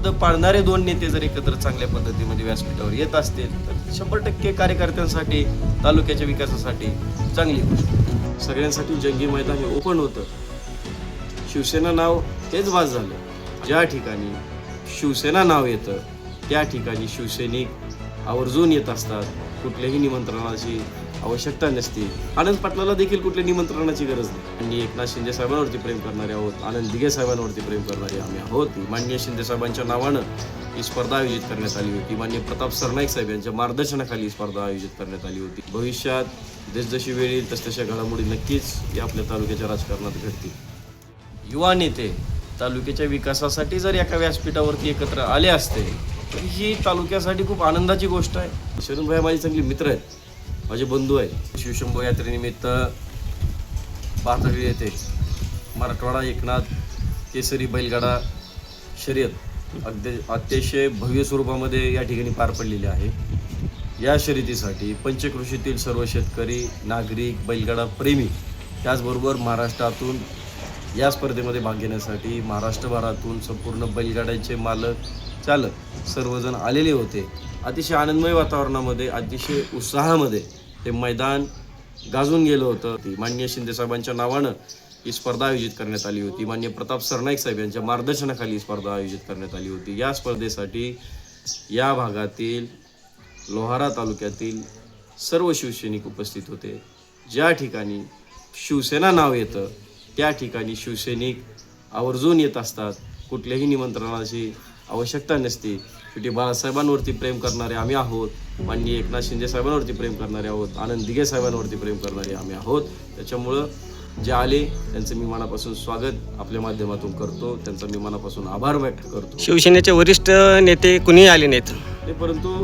शब्द पाळणारे दोन नेते जर एकत्र चांगल्या पद्धतीमध्ये व्यासपीठावर येत असतील तर 100% कार्यकर्त्यांसाठी तालुक्याच्या विकासासाठी चांगली गोष्ट. सगळ्यांसाठी जंगी मैदान हे ओपन होतं. शिवसेना नाव हेच बाज झालं. ज्या ठिकाणी शिवसेना नाव येतं त्या ठिकाणी शिवसैनिक आवर्जून येत असतात. कुठल्याही निमंत्रणाची आवश्यकता नसते. आनंद पाटलाला देखील कुठल्या निमंत्रणाची गरज नाही. आणि एकनाथ शिंदे साहेबांवरती प्रेम करणारे आहोत. आनंद दिघे साहेबांवरती प्रेम करणारे आम्ही आहोत. माननीय शिंदे साहेबांच्या नावानं ही स्पर्धा आयोजित करण्यात आली होती. माननीय प्रताप सरनाईक साहेब यांच्या मार्गदर्शनाखाली ही स्पर्धा आयोजित करण्यात आली होती. भविष्यात जसजशी वेळ येईल तसतशा घडामोडी नक्कीच या आपल्या तालुक्याच्या राजकारणात घडतील. युवा नेते तालुक्याच्या विकासासाठी जर एका व्यासपीठावरती एकत्र आले असते तर ही तालुक्यासाठी खूप आनंदाची गोष्ट आहे. शरणभाई माझे चांगले मित्र आहेत, माझे बंधू आहेत. शिवशंभो यात्रेनिमित्त पाथर्डी येथे मराठवाडा एकनाथ केसरी बैलगाडा शर्यत अतिशय भव्य स्वरूपामध्ये या ठिकाणी पार पडलेली आहे. या शर्यतीसाठी पंचकृषीतील सर्व शेतकरी, नागरिक, बैलगाडा प्रेमी त्याचबरोबर महाराष्ट्रातून या स्पर्धेमध्ये भाग घेण्यासाठी महाराष्ट्रभरातून संपूर्ण बैलगाड्यांचे मालक, चालक सर्वजण आलेले होते. अतिशय आनंदमय वातावरणामध्ये, अतिशय उत्साहामध्ये हे मैदान गाजून गेलं होतं. माननीय शिंदे साहेबांच्या नावानं ही स्पर्धा आयोजित करण्यात आली होती. माननीय प्रताप सरनाईक साहेब यांच्या मार्गदर्शनाखाली ही स्पर्धा आयोजित करण्यात आली होती. या स्पर्धेसाठी या भागातील लोहारा तालुक्यातील सर्व शिवसैनिक उपस्थित होते. ज्या ठिकाणी शिवसेना नाव येतं त्या ठिकाणी शिवसैनिक आवर्जून येत असतात. कुठल्याही निमंत्रणाची आवश्यकता नसते. शेवटी बाळासाहेबांवरती प्रेम करणारे आम्ही आहोत. माननीय एकनाथ शिंदे साहेबांवरती प्रेम करणारे आहोत. आनंद दिघे साहेबांवरती प्रेम करणारे आम्ही आहोत. त्याच्यामुळं जे आले त्यांचं मी मनापासून स्वागत आपल्या माध्यमातून करतो. त्यांचा मी मनापासून आभार व्यक्त करतो. शिवसेनेचे वरिष्ठ नेते कुणीही आले नाहीत. परंतु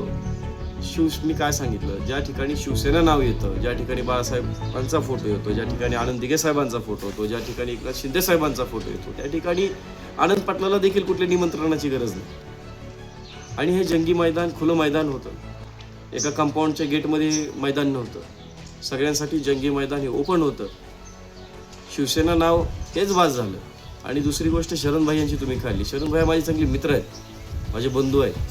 मी काय सांगितलं, ज्या ठिकाणी शिवसेना नाव येतं, ज्या ठिकाणी बाळासाहेबांचा फोटो येतो, ज्या ठिकाणी आनंद दिघे साहेबांचा फोटो येतो, ज्या ठिकाणी एकनाथ शिंदे साहेबांचा फोटो येतो, त्या ठिकाणी आनंद पाटलाला देखील कुठल्या निमंत्रणाची गरज नाही. आणि हे जंगी मैदान खुलं मैदान होतं. एका कंपाऊंडच्या गेटमध्ये मैदान नव्हतं. सगळ्यांसाठी जंगी मैदान हे ओपन होतं. शिवसेना नाव हेच बाज झालं. आणि दुसरी गोष्ट शरणभाई यांची तुम्ही खाल्ली. शरणभाई माझे चांगले मित्र आहेत, माझे बंधू आहेत.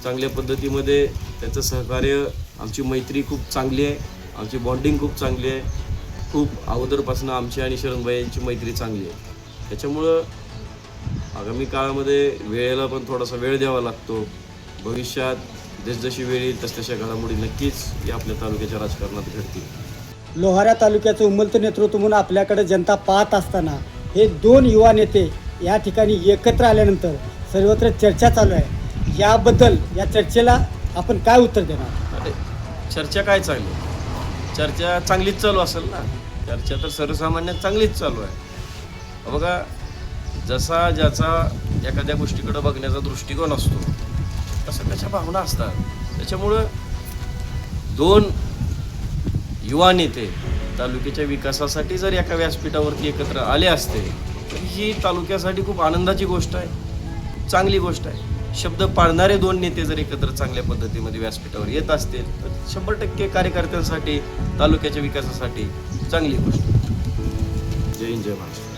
चांगल्या पद्धतीमध्ये त्यांचं सहकार्य, आमची मैत्री खूप चांगली आहे. आमची बॉन्डिंग खूप चांगली आहे. खूप अगोदरपासून आमची आणि शरणभाई यांची मैत्री चांगली आहे. त्याच्यामुळं आगामी काळामध्ये वेळेला पण थोडासा वेळ द्यावा लागतो. भविष्यात जसजशी वेळ येईल तसतशा घडामोडी नक्कीच या आपल्या तालुक्याच्या राजकारणात घडतील. लोहारा तालुक्याचं उमलतं नेतृत्व म्हणून आपल्याकडे जनता पाहत असताना हे दोन युवा नेते या ठिकाणी एकत्र आल्यानंतर सर्वत्र चर्चा चालू आहे. याबद्दल या चर्चेला आपण काय उत्तर देणार? अरे चर्चा काय चालली? चर्चा चांगलीच चालू असेल ना. चर्चा तर सर्वसामान्यात चांगलीच चालू आहे. बघा, जसा ज्याचा एखाद्या गोष्टीकडे बघण्याचा दृष्टिकोन असतो तसं त्याच्या भावना असतात. त्याच्यामुळं दोन युवा नेते तालुक्याच्या विकासासाठी जर एका व्यासपीठावरती एकत्र आले असते तर ही तालुक्यासाठी खूप आनंदाची गोष्ट आहे, चांगली गोष्ट आहे. शब्द पाळणारे दोन नेते जर एकत्र चांगल्या पद्धतीमध्ये व्यासपीठावर येत असतील तर 100% कार्यकर्त्यांसाठी तालुक्याच्या विकासासाठी चांगली गोष्ट. जय हिंद, जय महाराष्ट्र.